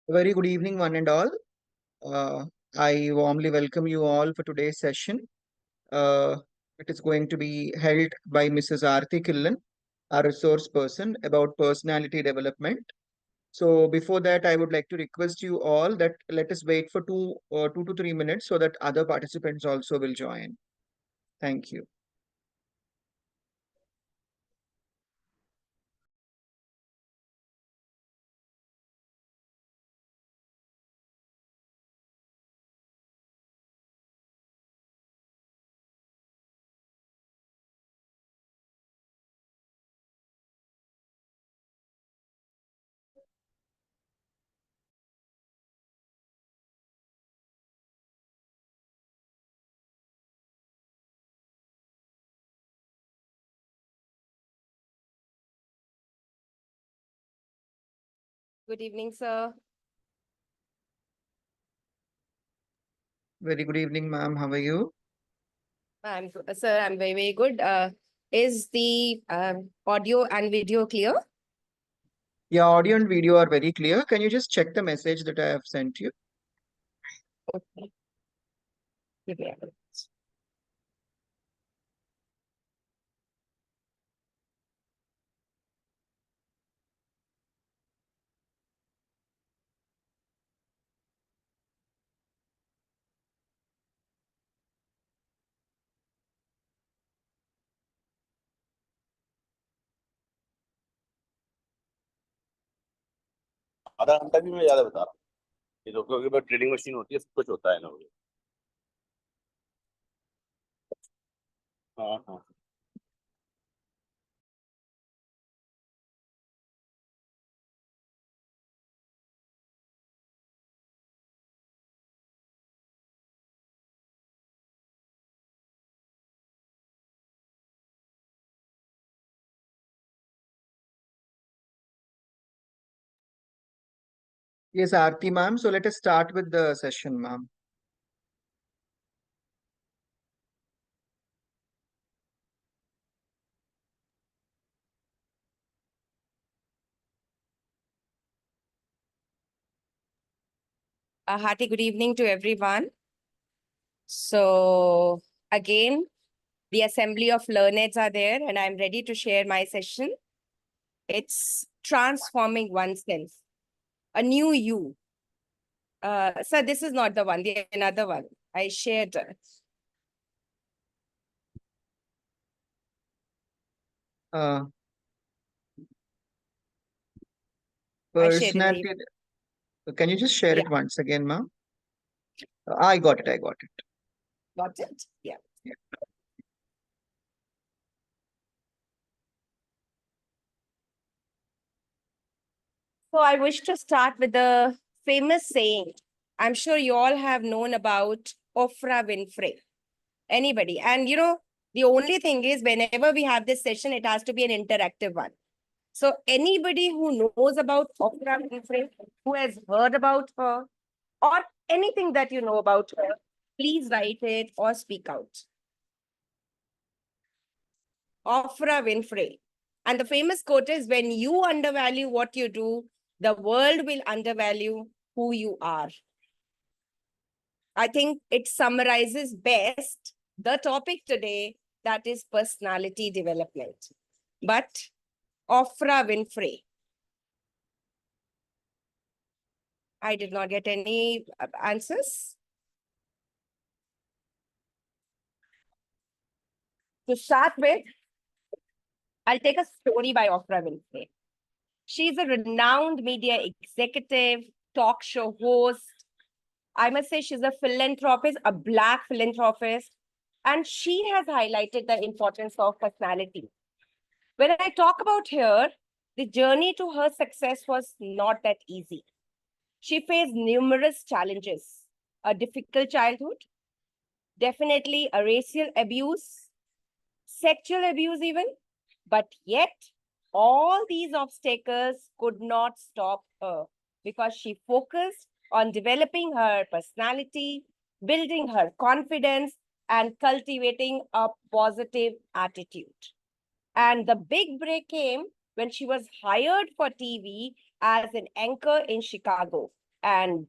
Very good evening, one and all. Uh, I warmly welcome you all for today's session. Uh, it is going to be held by Mrs. Aarti Killan, our resource person, about personality development. So before that, I would like to request you all that let us wait for 2 to 3 minutes so that other participants also will join. Thank you. Good evening, sir. Very good evening, ma'am. How are you? Sir, I'm very, very good. Is the audio and video clear? Your audio and video are very clear. Can you just check the message that I have sent you? Okay. Give me a minute. आधा घंटा भी मैं ज्यादा बता रहा हूँ। ये तो क्योंकि ट्रेडिंग मशीन होती है, सब कुछ होता है ना। हाँ हाँ। Yes, Aarti, ma'am. So let us start with the session, ma'am. A hearty good evening to everyone. So, again, the assembly of learneds are there, and I'm ready to share my session. It's transforming oneself, a new you. Sir, this is not the one, the another one. I shared. Uh, I shared in the Personality. Can you just share yeah. it once again, ma'am? I got it. I got it. Got it? Yeah. Yeah. So I wish to start with the famous saying. I'm sure you all have known about Oprah Winfrey. Anybody? And the only thing is whenever we have this session, it has to be an interactive one. So anybody who knows about Oprah Winfrey, who has heard about her, or anything that you know about her, please write it or speak out. Oprah Winfrey. And the famous quote is, when you undervalue what you do, the world will undervalue who you are. I think it summarizes best the topic today, that is personality development. But Oprah Winfrey, I did not get any answers. To start with, I'll take a story by Oprah Winfrey. She's a renowned media executive, talk show host. I must say she's a philanthropist, a Black philanthropist, and she has highlighted the importance of personality. When I talk about her, the journey to her success was not that easy. She faced numerous challenges, a difficult childhood, definitely a racial abuse, sexual abuse even, but yet all these obstacles could not stop her because she focused on developing her personality, building her confidence, and cultivating a positive attitude. And the big break came when she was hired for TV as an anchor in Chicago. And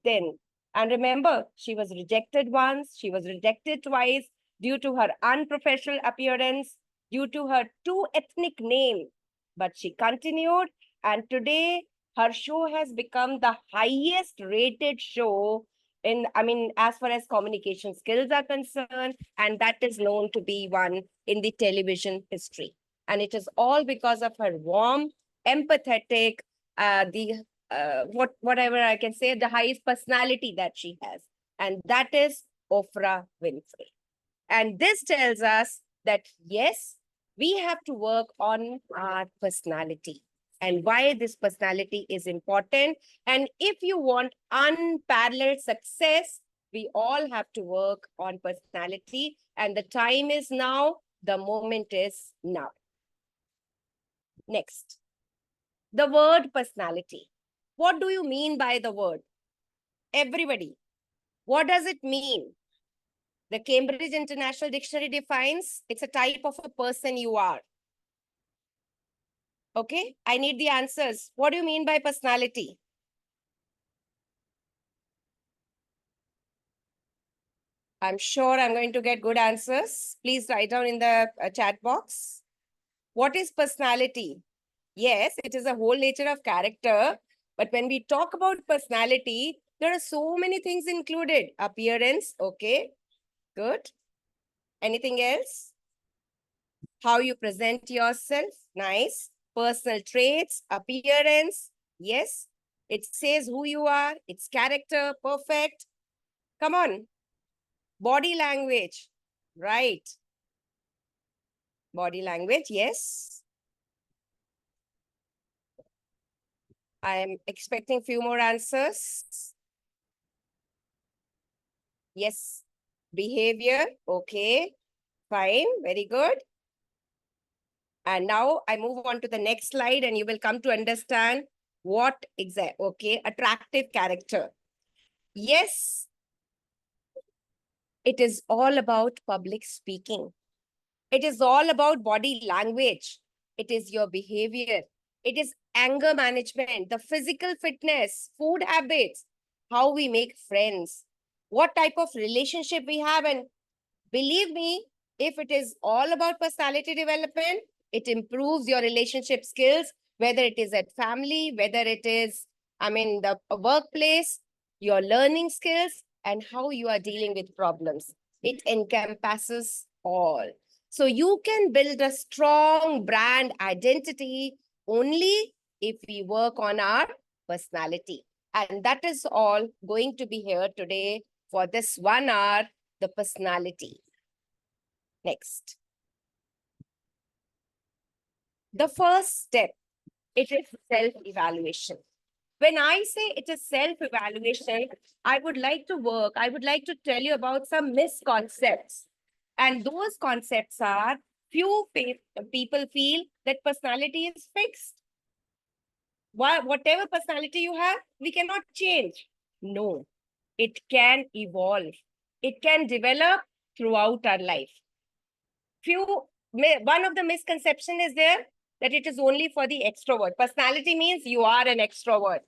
remember, she was rejected once, she was rejected twice due to her unprofessional appearance, due to her too ethnic name. But she continued, and today her show has become the highest rated show as far as communication skills are concerned, and that is known to be one in the television history. And it is all because of her warm, empathetic, whatever I can say, the highest personality that she has. And that is Oprah Winfrey. And this tells us that, yes, we have to work on our personality and why this personality is important. And if you want unparalleled success, we all have to work on personality. And the time is now, the moment is now. Next, the word personality. What do you mean by the word? Everybody, what does it mean? The Cambridge International Dictionary defines it's a type of a person you are. Okay, I need the answers. What do you mean by personality? I'm sure I'm going to get good answers. Please write down in the chat box. What is personality? Yes, it is a whole nature of character. But when we talk about personality, there are so many things included. Appearance, okay, good. Anything else? How you present yourself, nice. Personal traits, appearance, yes. It says who you are, it's character, perfect. Come on. Body language, right. Body language, yes. I'm expecting few more answers. Yes. Behavior, okay. Fine, very good. And now I move on to the next slide and you will come to understand what exactly, okay, attractive character. Yes, it is all about public speaking. It is all about body language. It is your behavior. It is anger management, the physical fitness, food habits, how we make friends, what type of relationship we have. And believe me, if it is all about personality development, it improves your relationship skills, whether it is at family, whether it is, the workplace, your learning skills, and how you are dealing with problems. It encompasses all. So you can build a strong brand identity only if we work on our personality. And that is all going to be here today for this 1 hour, the personality. Next. The first step, it is self-evaluation. When I say it is self-evaluation, I would like to tell you about some misconceptions. And those concepts are, few people feel that personality is fixed. Whatever personality you have, we cannot change. No, it can evolve. It can develop throughout our life. One of the misconception is there that it is only for the extrovert. Personality means you are an extrovert.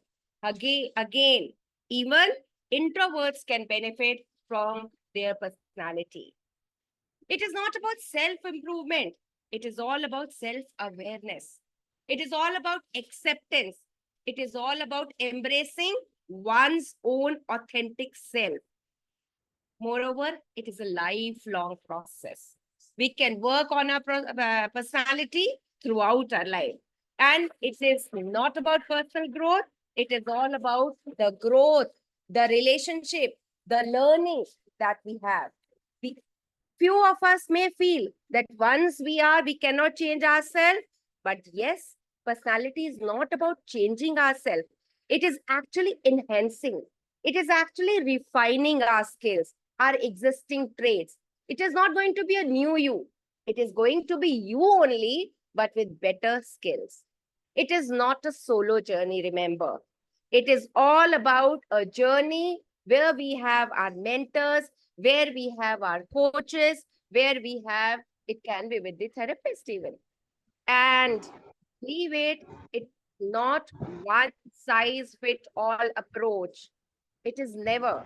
Again, even introverts can benefit from their personality. It is not about self-improvement. It is all about self-awareness. It is all about acceptance. It is all about embracing one's own authentic self. Moreover, it is a lifelong process. We can work on our personality throughout our life. And it is not about personal growth. It is all about the growth, the relationship, the learning that we have. Few of us may feel that once we cannot change ourselves. But yes, personality is not about changing ourselves. It is actually enhancing. It is actually refining our skills, our existing traits. It is not going to be a new you. It is going to be you only, but with better skills. It is not a solo journey, remember. It is all about a journey where we have our mentors, where we have our coaches, where we have, it can be with the therapist even. And leave it, it's not one size fit all approach. It is never.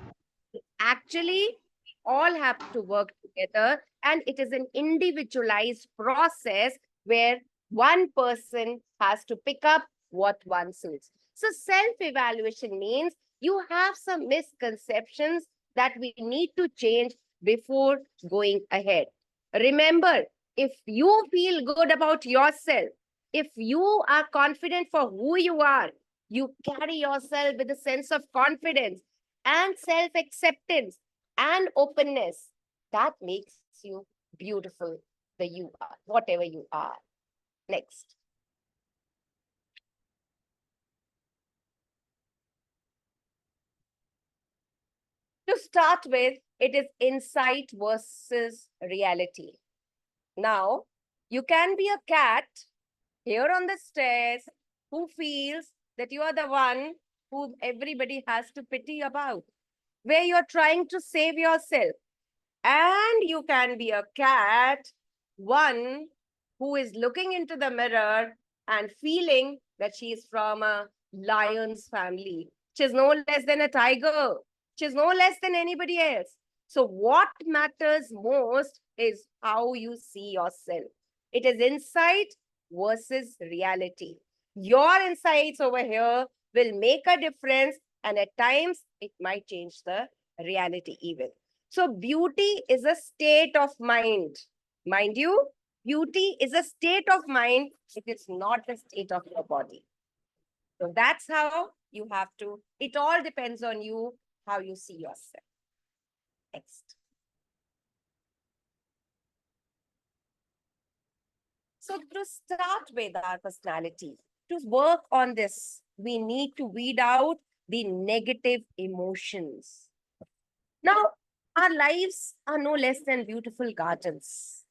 Actually, we all have to work together, and it is an individualized process where one person has to pick up what one suits. So, self evaluation means you have some misconceptions that we need to change before going ahead. Remember, if you feel good about yourself, if you are confident for who you are, you carry yourself with a sense of confidence and self acceptance and openness. That makes you beautiful, the you are, whatever you are. Next. To start with, it is insight versus reality. Now, you can be a cat here on the stairs who feels that you are the one who everybody has to pity about, where you're trying to save yourself. And you can be a cat, one who is looking into the mirror and feeling that she is from a lion's family. She is no less than a tiger. She is no less than anybody else. So, what matters most is how you see yourself. It is insight versus reality. Your insights over here will make a difference, and at times it might change the reality even. So, beauty is a state of mind. Mind you, beauty is a state of mind. It is not a state of your body. So, that's how you have to, it all depends on you, how you see yourself. Next. So, to start with our personality, to work on this, we need to weed out the negative emotions. Now, our lives are no less than beautiful gardens,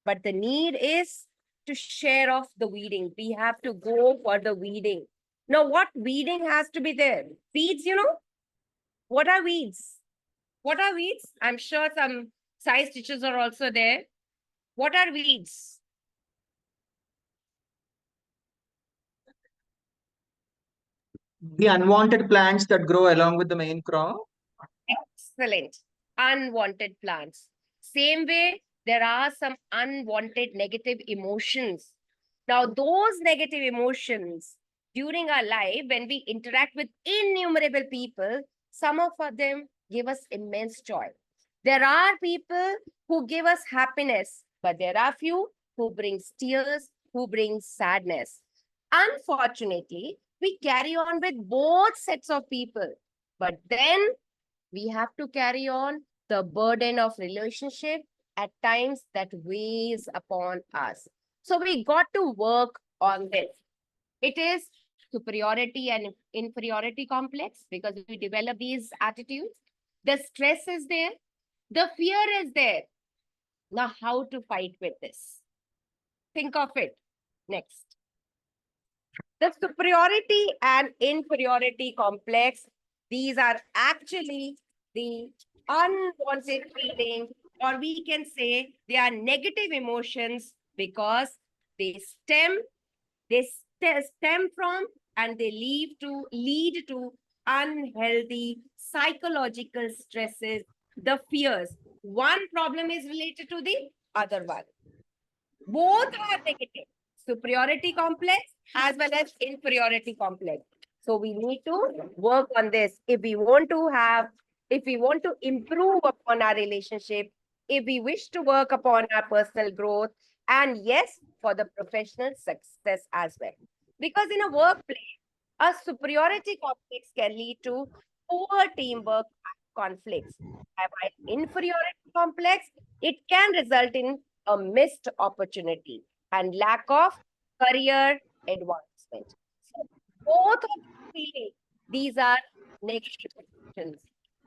but the need is to share off the weeding. We have to go for the weeding. Now, what weeding has to be there? Weeds, you know? What are weeds? What are weeds? I'm sure some science teachers are also there. What are weeds? The unwanted plants that grow along with the main crop. Excellent. Unwanted plants. Same way, there are some unwanted negative emotions. Now, those negative emotions during our life, when we interact with innumerable people, some of them give us immense joy. There are people who give us happiness, but there are few who brings tears, who brings sadness. Unfortunately, we carry on with both sets of people, but then we have to carry on the burden of relationship at times that weighs upon us. So we got to work on this. It is superiority and inferiority complex because we develop these attitudes. The stress is there. The fear is there. Now, how to fight with this? Think of it. Next. The superiority and inferiority complex, these are actually the unwanted feeling, or we can say they are negative emotions because they stem from and they lead to unhealthy psychological stresses, the fears. One problem is related to the other one. Both are negative. Superiority complex as well as inferiority complex. So we need to work on this. If we want to improve upon our relationship, if we wish to work upon our personal growth, and yes, for the professional success as well. Because in a workplace, a superiority complex can lead to poor teamwork conflicts. While inferiority complex, it can result in a missed opportunity and lack of career advancement. So both of the feelings, these are negative emotions.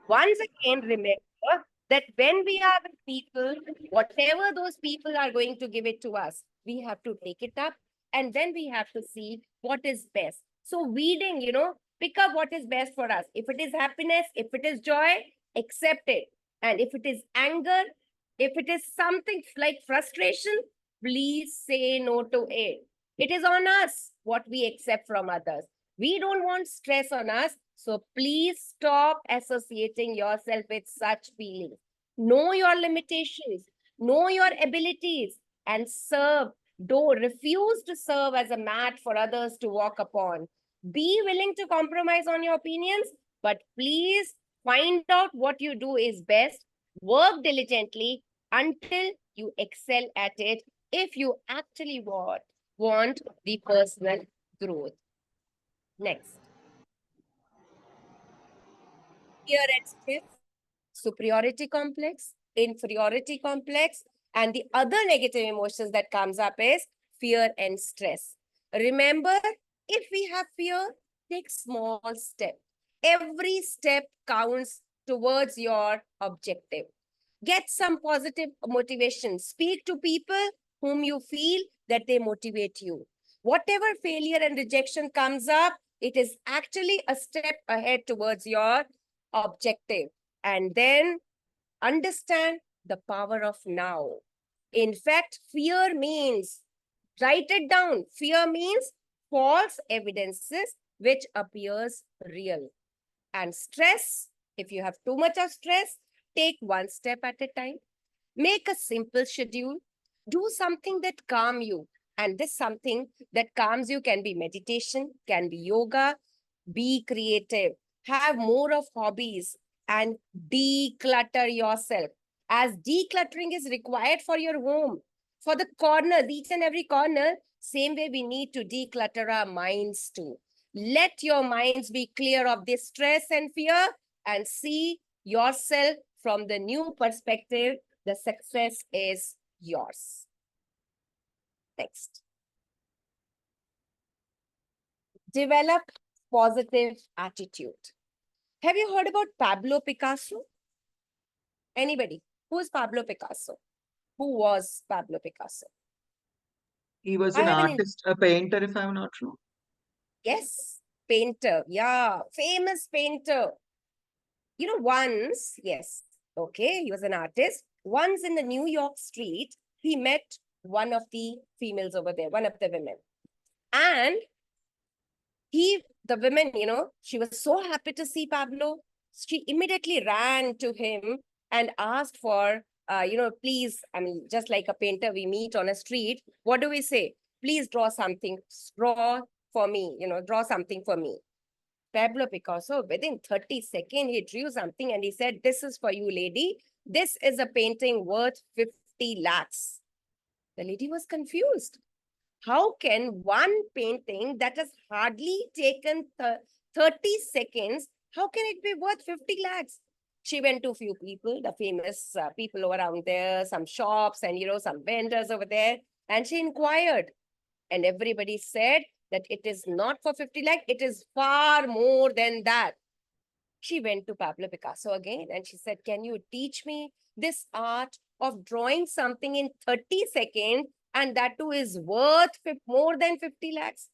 Once again, remember that when we are with people, whatever those people are going to give it to us, we have to take it up and then we have to see what is best. So weeding, pick up what is best for us. If it is happiness, if it is joy, accept it. And if it is anger, if it is something like frustration, please say no to it. It is on us what we accept from others. We don't want stress on us, So please stop associating yourself with such feelings. Know your limitations, know your abilities, and serve. Don't refuse to serve as a mat for others to walk upon. Be willing to compromise on your opinions, but please find out what you do is best. Work diligently until you excel at it if you actually want the personal growth. Next. Fear and stress, superiority complex, inferiority complex, and the other negative emotions that comes up is fear and stress. Remember, if we have fear, take small step. Every step counts towards your objective. Get some positive motivation. Speak to people whom you feel that they motivate you. Whatever failure and rejection comes up, it is actually a step ahead towards your objective. And then understand the power of now. In fact, fear means, write it down. Fear means false evidences which appears real. And stress, if you have too much of stress, take one step at a time. Make a simple schedule. Do something that calm you. And this something that calms you can be meditation, can be yoga. Be creative. Have more of hobbies and declutter yourself. As decluttering is required for your home, for the corner, each and every corner, same way we need to declutter our minds too. Let your minds be clear of this stress and fear and see yourself from the new perspective. The success is yours. Next. Develop positive attitude. Have you heard about Pablo Picasso? Anybody? Who is Pablo Picasso? Who was Pablo Picasso? He was I an have an artist, a painter, if I'm not wrong. Yes, painter. Yeah, famous painter. You know, once, yes, okay, he was an artist. Once in the New York street, he met one of the females over there, one of the women. And the woman, you know, she was so happy to see Pablo. She immediately ran to him and asked for, please, I mean, just like a painter, we meet on a street. What do we say? Please draw something, draw for me, draw something for me. Pablo Picasso, within 30 seconds, he drew something and he said, this is for you, lady. This is a painting worth 50 lakhs. The lady was confused. How can one painting that has hardly taken 30 seconds, how can it be worth 50 lakhs? She went to a few people, the famous people around there, some shops and, some vendors over there. And she inquired. And everybody said that it is not for 50 lakhs, it is far more than that. She went to Pablo Picasso again and she said, can you teach me this art of drawing something in 30 seconds and that too is worth more than 50 lakhs?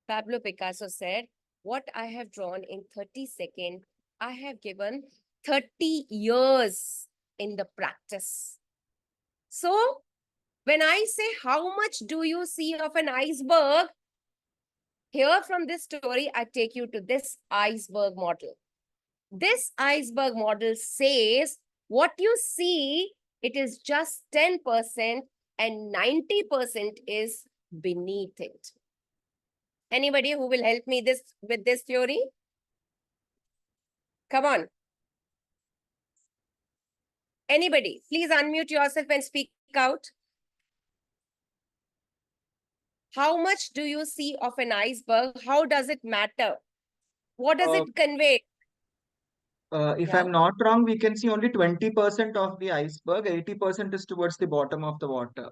Pablo Picasso said, what I have drawn in 30 seconds, I have given 30 years in the practice. So when I say, how much do you see of an iceberg? Here from this story, I take you to this iceberg model. This iceberg model says what you see, it is just 10% and 90% is beneath it. Anybody who will help me with this theory? Come on. Anybody, please unmute yourself and speak out. How much do you see of an iceberg? How does it matter? What does it convey? If Yeah. I'm not wrong, we can see only 20% of the iceberg. 80% is towards the bottom of the water.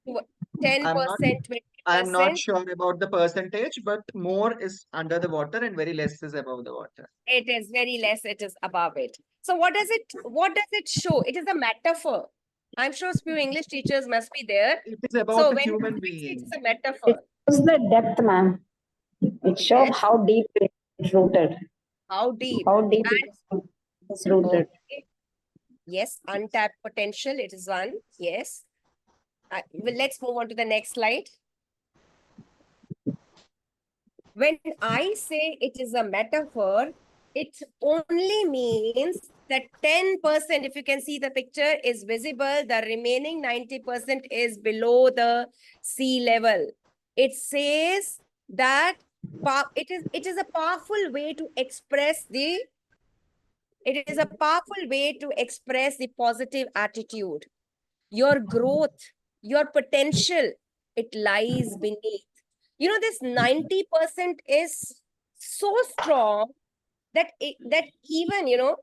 10%, 20%. I'm not sure about the percentage, but more is under the water and very less is above the water. It is very less, it is above it. So what does it show? It is a metaphor. I'm sure few English teachers must be there. It is about So a when human it's being. a metaphor. It shows the depth, ma'am. It shows Yes. how deep it's rooted. How deep? How deep it's rooted. Okay. Yes, untapped potential, it is one. Yes. Well, let's move on to the next slide. When I say it is a metaphor, It only means that 10%, if you can see the picture, is visible. The remaining 90% is below the sea level. It says that it is a powerful way to express the positive attitude. Your growth, your potential, it lies beneath. You know, this 90% is so strong that even,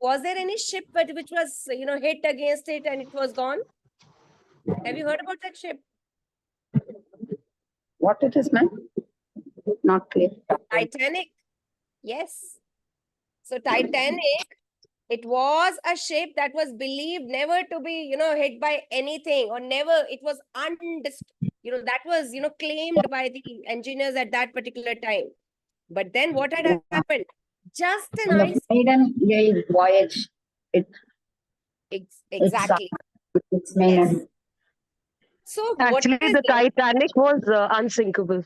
was there any ship which was, hit against it and it was gone? Have you heard about that ship? What it is, ma'am? Not clear. Titanic. Yes. So Titanic, it was a ship that was believed never to be, hit by anything, or never, it was that was, claimed by the engineers at that particular time. But then what had happened? Just an On the ice. maiden voyage, Exactly. it's maiden. So Actually, what is the Titanic was unsinkable.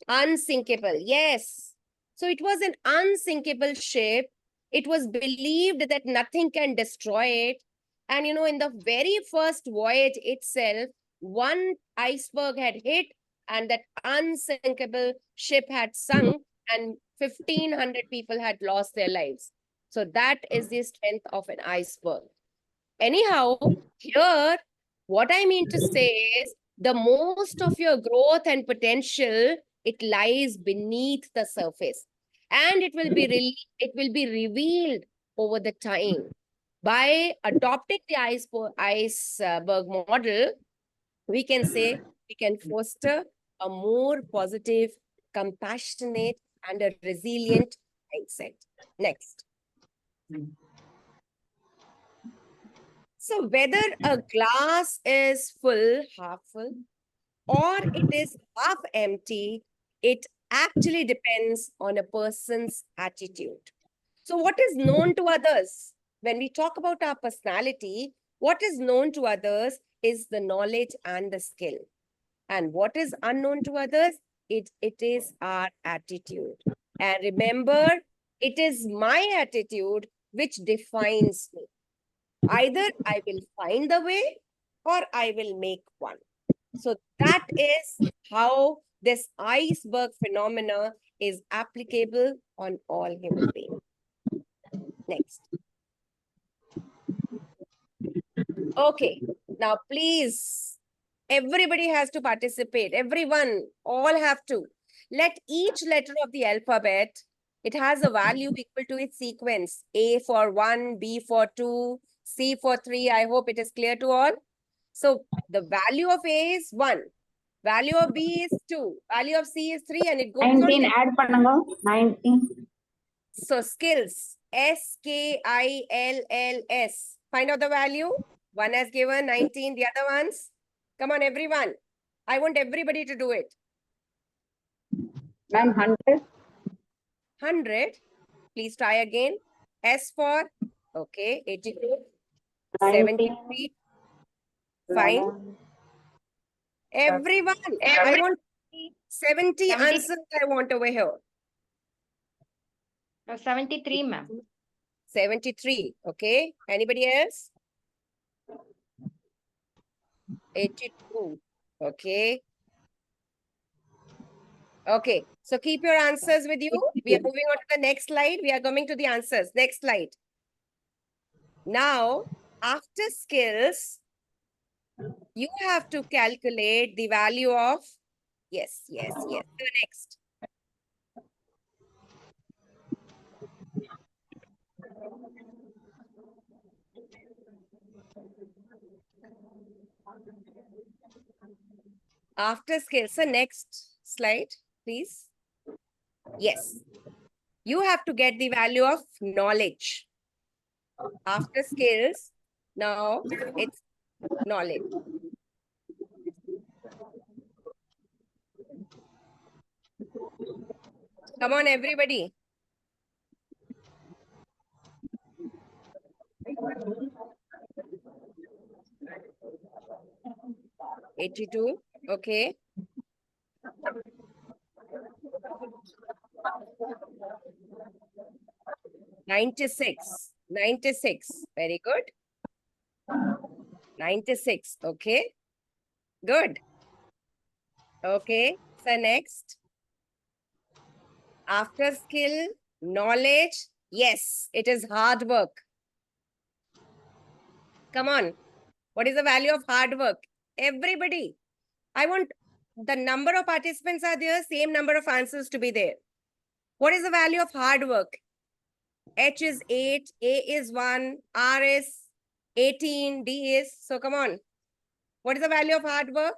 unsinkable? Yes. So it was an unsinkable ship. It was believed that nothing can destroy it. And in the very first voyage itself, one iceberg had hit and that unsinkable ship had sunk and 1,500 people had lost their lives. So that is the strength of an iceberg. Anyhow, here, what I mean to say is the most of your growth and potential, it lies beneath the surface. And it will be revealed over the time. By adopting the iceberg model, we can say we can foster a more positive, compassionate, and a resilient mindset. Next. So whether a glass is full, half full, or it is half empty, it actually depends on a person's attitude. So what is known to others? When we talk about our personality, what is known to others is the knowledge and the skill. And what is unknown to others? It is our attitude. And remember, it is my attitude which defines me. Either I will find the way or I will make one. So that is how this iceberg phenomena is applicable on all human beings. Next. Okay, now please, everybody has to participate. Everyone, all have to. Let each letter of the alphabet, it has a value equal to its sequence. A for 1, B for 2, C for 3. I hope it is clear to all. So the value of A is 1. Value of B is 2. Value of C is 3 and it goes 19 on. add பண்ணுங்க 19. So skills, SKILLS. Find out the value. One has given 19, the other ones. Come on, everyone. I want everybody to do it. Ma'am, 100. 100. Please try again. S for, okay, 82. 90. 73. Fine. Everyone, I want 70 answers I want over here. 73, ma'am. 73. Okay. Anybody else? 82. Okay. Okay. So keep your answers with you. We are moving on to the next slide. We are coming to the answers. Next slide. Now, after skills, you have to calculate the value of, yes. The next. After skills, so next slide, please. Yes. You have to get the value of knowledge. After skills, now it's knowledge. Come on, everybody. $82. Okay. 96. 96. Very good. 96. Okay. Good. Okay. So next. After skill, knowledge. Yes, it is hard work. Come on. What is the value of hard work? Everybody. I want the number of participants are there, same number of answers to be there. What is the value of hard work? H is 8, A is 1, R is 18, D is. So come on. What is the value of hard work?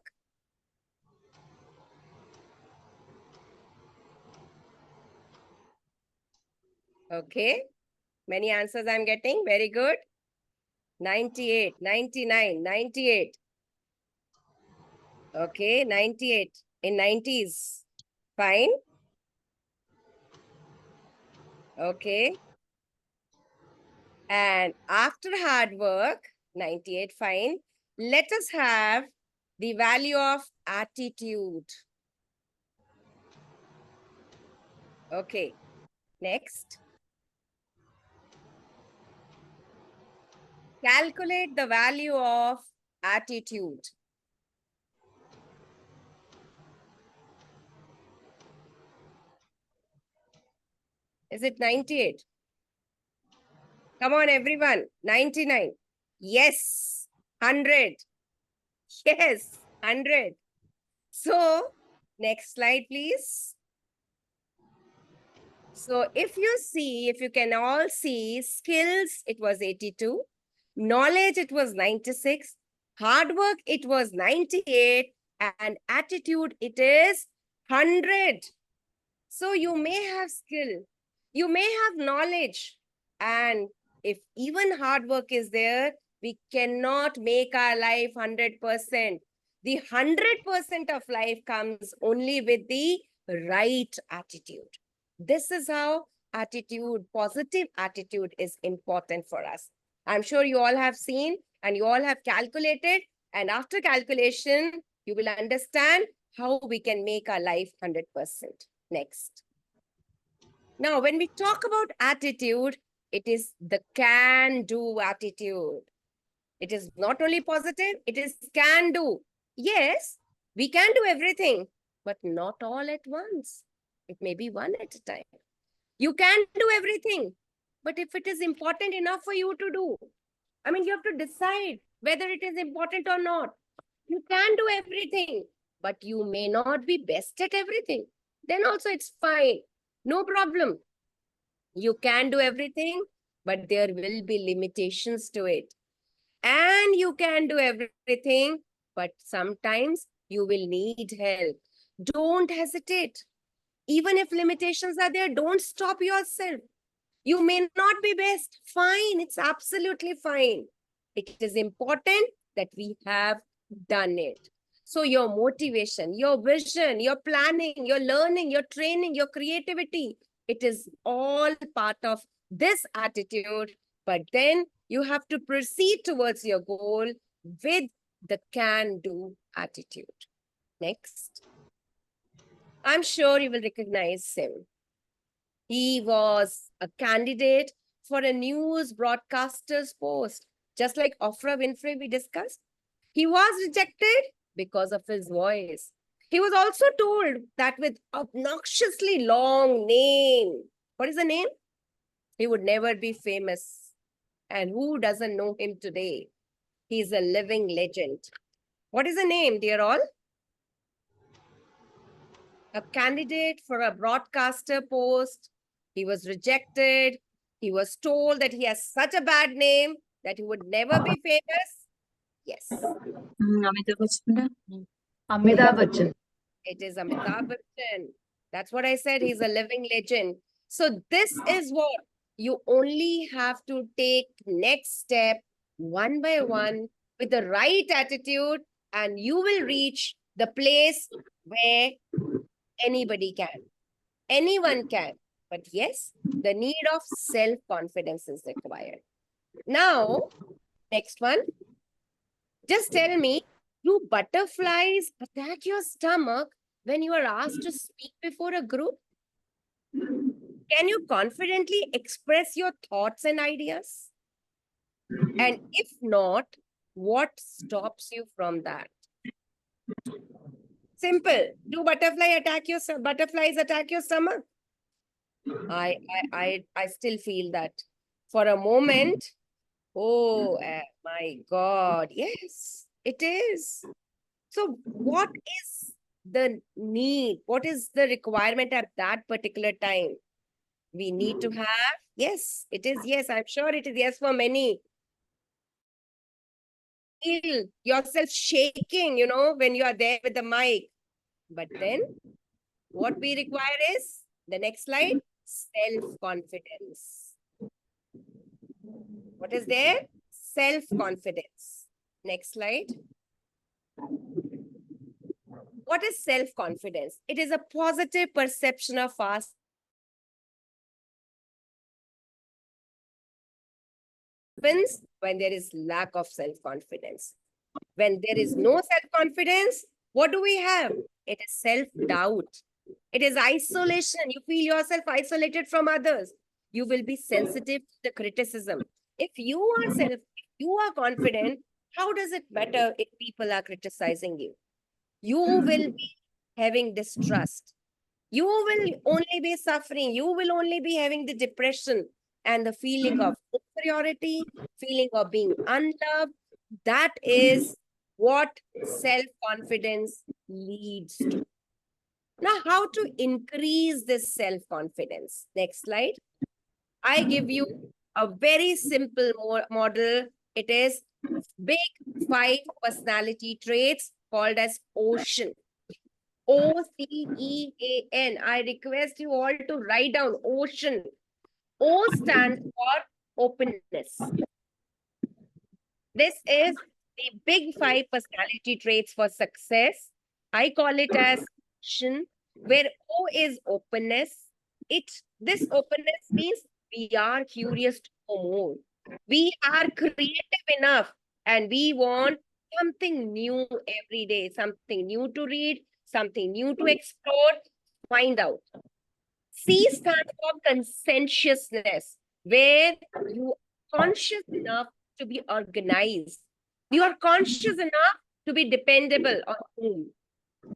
Okay. Many answers I'm getting. Very good. 98, 99, 98. Okay, 98. In 90s. Fine. Okay. And after hard work, 98, fine. Let us have the value of attitude. Okay. Next. Calculate the value of attitude. Is it 98? Come on, everyone. 99. Yes. 100. Yes. 100. So, next slide, please. So, if you can all see, skills, it was 82. Knowledge, it was 96. Hard work, it was 98. And attitude, it is 100. So, you may have skill. You may have knowledge. And if even hard work is there, we cannot make our life 100%. The 100% of life comes only with the right attitude. This is how attitude, positive attitude is important for us. I'm sure you all have seen and you all have calculated. And after calculation, you will understand how we can make our life 100%. Next. Now, when we talk about attitude, it is the can-do attitude. It is not only positive, it is can-do. Yes, we can do everything, but not all at once. It may be one at a time. You can do everything, but if it is important enough for you to do, I mean, you have to decide whether it is important or not. You can do everything, but you may not be best at everything. Then also it's fine. No problem. You can do everything, but there will be limitations to it. And you can do everything, but sometimes you will need help. Don't hesitate. Even if limitations are there, don't stop yourself. You may not be best. Fine, it's absolutely fine. It is important that we have done it. So your motivation, your vision, your planning, your learning, your training, your creativity, it is all part of this attitude. But then you have to proceed towards your goal with the can-do attitude. Next. I'm sure you will recognize him. He was a candidate for a news broadcaster's post, just like Oprah Winfrey we discussed. He was rejected because of his voice. He was also told that with obnoxiously long name, what is the name? He would never be famous. And who doesn't know him today? He's a living legend. What is the name, dear all? A candidate for a broadcaster post. He was rejected. He was told that he has such a bad name that he would never be famous. Yes. Amitabh Bachchan. It is Amitabh Bachchan. That's what I said. He's a living legend. So this is what you only have to take next step one by one with the right attitude, and you will reach the place where anybody can. Anyone can. But yes, the need of self-confidence is required. Now, next one. Just tell me, do butterflies attack your stomach when you are asked to speak before a group? Can you confidently express your thoughts and ideas? And if not, what stops you from that? Simple. Do butterflies attack your stomach? I still feel that for a moment. Oh, my God. Yes, it is. So what is the need? What is the requirement at that particular time? We need to have, yes, it is. Yes, I'm sure it is. Yes, for many. Feel yourself shaking, when you are there with the mic. But then what we require is the next slide, self-confidence. What is there? Self-confidence. Next slide. What is self-confidence? It is a positive perception of us when there is lack of self-confidence. When there is no self-confidence, what do we have? It is self-doubt. It is isolation. You feel yourself isolated from others. You will be sensitive to the criticism. If you are confident, how does it matter if people are criticizing you? You will be having distrust. You will only be suffering. You will only be having the depression and the feeling of inferiority, feeling of being unloved. That is what self-confidence leads to. Now, how to increase this self-confidence? Next slide. I give you a very simple model. It is big 5 personality traits called as OCEAN. OCEAN. I request you all to write down OCEAN. O stands for openness. This is the big 5 personality traits for success. I call it as OCEAN, where O is openness. This openness means we are curious to know more. We are creative enough and we want something new every day, something new to read, something new to explore, find out. C stands for conscientiousness, where you are conscious enough to be organized. You are conscious enough to be dependable on whom.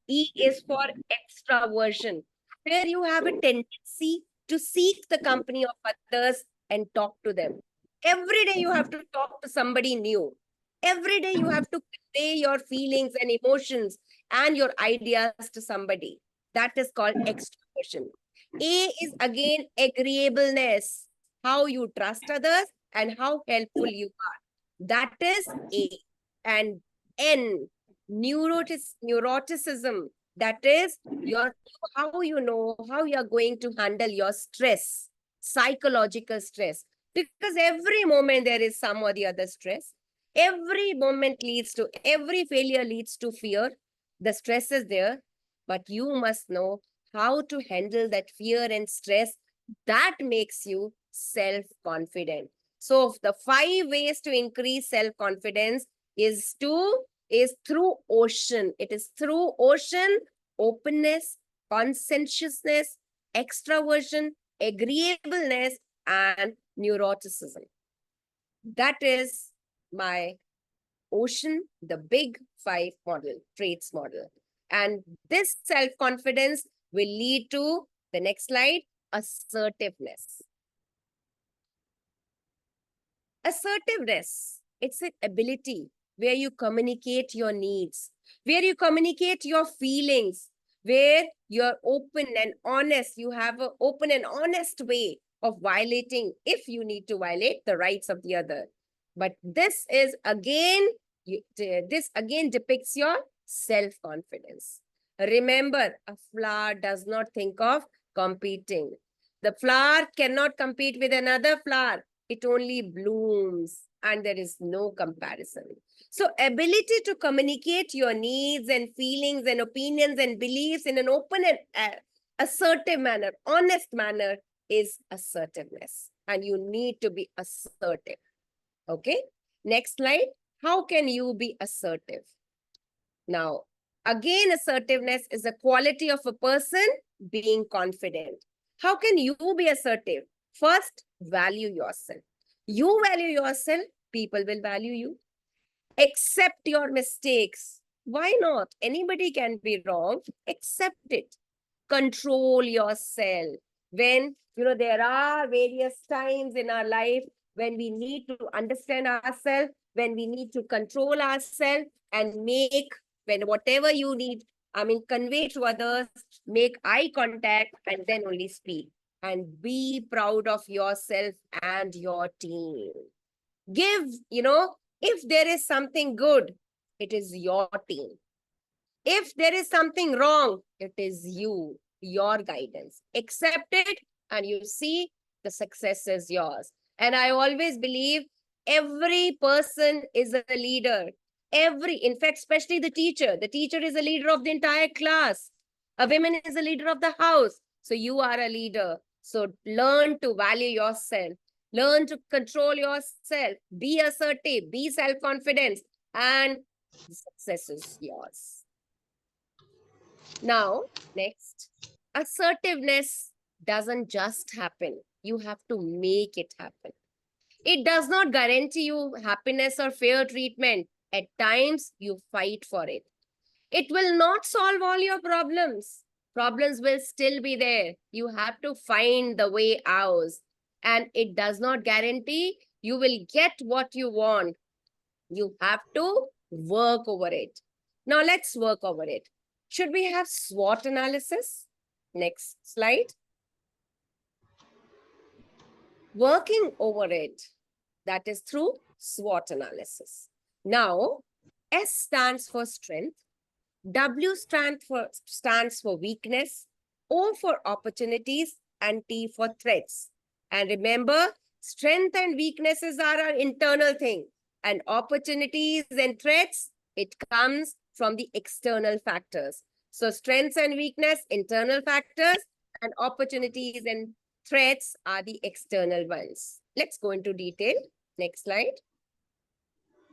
E is for extraversion, where you have a tendency to seek the company of others and talk to them. Every day you have to talk to somebody new. Every day you have to convey your feelings and emotions and your ideas to somebody. That is called extraversion. A is again agreeableness, how you trust others and how helpful you are. That is A. And N, neuroticism. That is how you know how you are going to handle your stress, psychological stress. Because every moment there is some or the other stress. Every failure leads to fear. The stress is there, but you must know how to handle that fear and stress. That makes you self-confident. So the 5 ways to increase self-confidence is through OCEAN. It is through OCEAN: openness, conscientiousness, extraversion, agreeableness, and neuroticism. That is my OCEAN, the big 5 traits model. And this self-confidence will lead to the next slide, assertiveness. Assertiveness, it's an ability where you communicate your needs, where you communicate your feelings, where you're open and honest. You have an open and honest way of violating, if you need to violate, the rights of the other. But this again depicts your self-confidence. Remember, a flower does not think of competing. The flower cannot compete with another flower. It only blooms and there is no comparison. So ability to communicate your needs and feelings and opinions and beliefs in an open and assertive manner, honest manner, is assertiveness. And you need to be assertive. Okay. Next slide. How can you be assertive? Now, again, assertiveness is a quality of a person being confident. How can you be assertive? First, value yourself. You value yourself, people will value you. Accept your mistakes. Why not? Anybody can be wrong. Accept it. Control yourself. When, there are various times in our life when we need to understand ourselves, when we need to control ourselves and when whatever you need, convey to others, make eye contact and then only speak. And be proud of yourself and your team. Give, if there is something good, it is your team. If there is something wrong, it is you, your guidance. Accept it and you see the success is yours. And I always believe every person is a leader. In fact, especially the teacher. The teacher is a leader of the entire class. A woman is a leader of the house. So you are a leader. So learn to value yourself. Learn to control yourself. Be assertive. Be self-confident. And the success is yours. Now, next. Assertiveness doesn't just happen. You have to make it happen. It does not guarantee you happiness or fair treatment. At times, you fight for it. It will not solve all your problems. Problems will still be there. You have to find the way out. And it does not guarantee you will get what you want. You have to work over it. Now, let's work over it. Should we have SWOT analysis? Next slide. Working over it, that is through SWOT analysis. Now, S stands for strength, W stands for weakness, O for opportunities, and T for threats. And remember, strength and weaknesses are our internal thing, and opportunities and threats, it comes from the external factors. So strengths and weakness, internal factors, and opportunities and threats are the external ones. Let's go into detail. Next slide.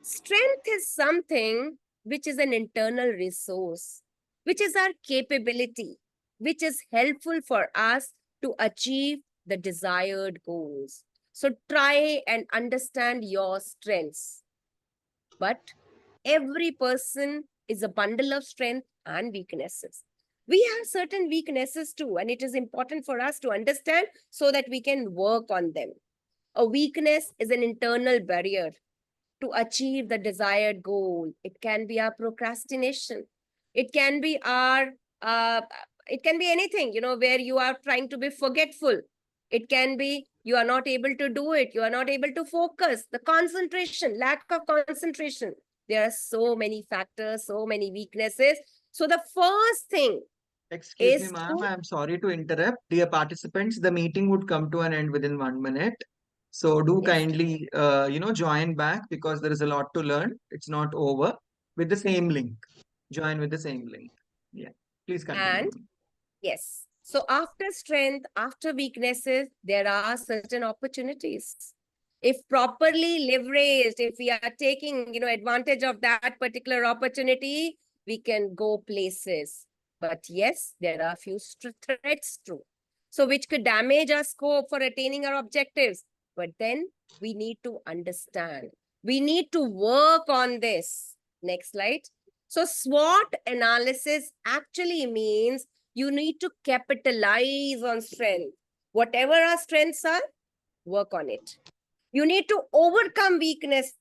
Strength is something which is an internal resource, which is our capability, which is helpful for us to achieve the desired goals. So try and understand your strengths. But every person is a bundle of strength and weaknesses. We have certain weaknesses too, and it is important for us to understand so that we can work on them. A weakness is an internal barrier to achieve the desired goal. It can be our procrastination. It can be it can be anything, where you are trying to be forgetful. It can be you are not able to do it. You are not able to focus. The concentration, lack of concentration. There are so many factors, so many weaknesses. So the first thing Excuse me, is ma'am. to- I'm sorry to interrupt. Dear participants, the meeting would come to an end within 1 minute. So do Yes. kindly, join back because there is a lot to learn. It's not over with the same link. Join with the same link. Yeah, please continue. And yes. So after strength, after weaknesses, there are certain opportunities. If properly leveraged, if we are taking, advantage of that particular opportunity, we can go places. But yes, there are a few threats too. So which could damage our scope for attaining our objectives. But then we need to understand. We need to work on this. Next slide. So SWOT analysis actually means you need to capitalize on strength. Whatever our strengths are, work on it. You need to overcome weaknesses